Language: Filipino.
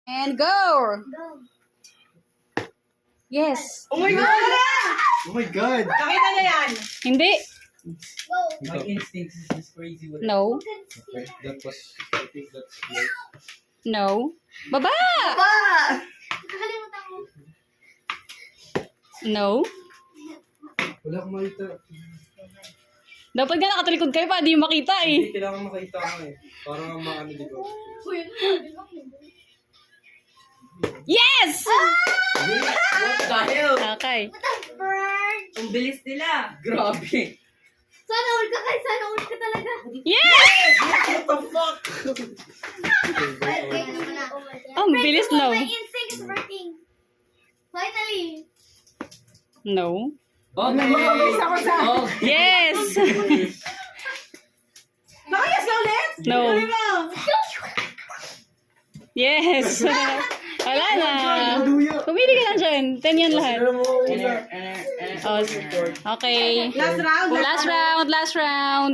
And go! Yes. Oh my God! Oh my God! Nakita niya yan! Hindi. My instincts is just crazy with No. Okay, that was, I think that's right. No. Baba! Nakalimutan ko. No. Wala akong makita. Dapat nga nakatalikod kayo pa, di yung makita eh. Hindi, kailangan makita ko eh. Parang ang maano dito. Yes! What the hell? Okay. Burn! Ang bilis nila. Grabe. Sana all ka kay sana all ka talaga. Yes! What the fuck? Wait naman na. Ang bilis My no. instinct is working. Finally. No. Okay. Okay. Yes! Nakayas ka ulit? No. Sabi mo. Yes! Wala na. Pumili ka lang dyan. 10 yan lahat. Oh, okay. Last round. Last round.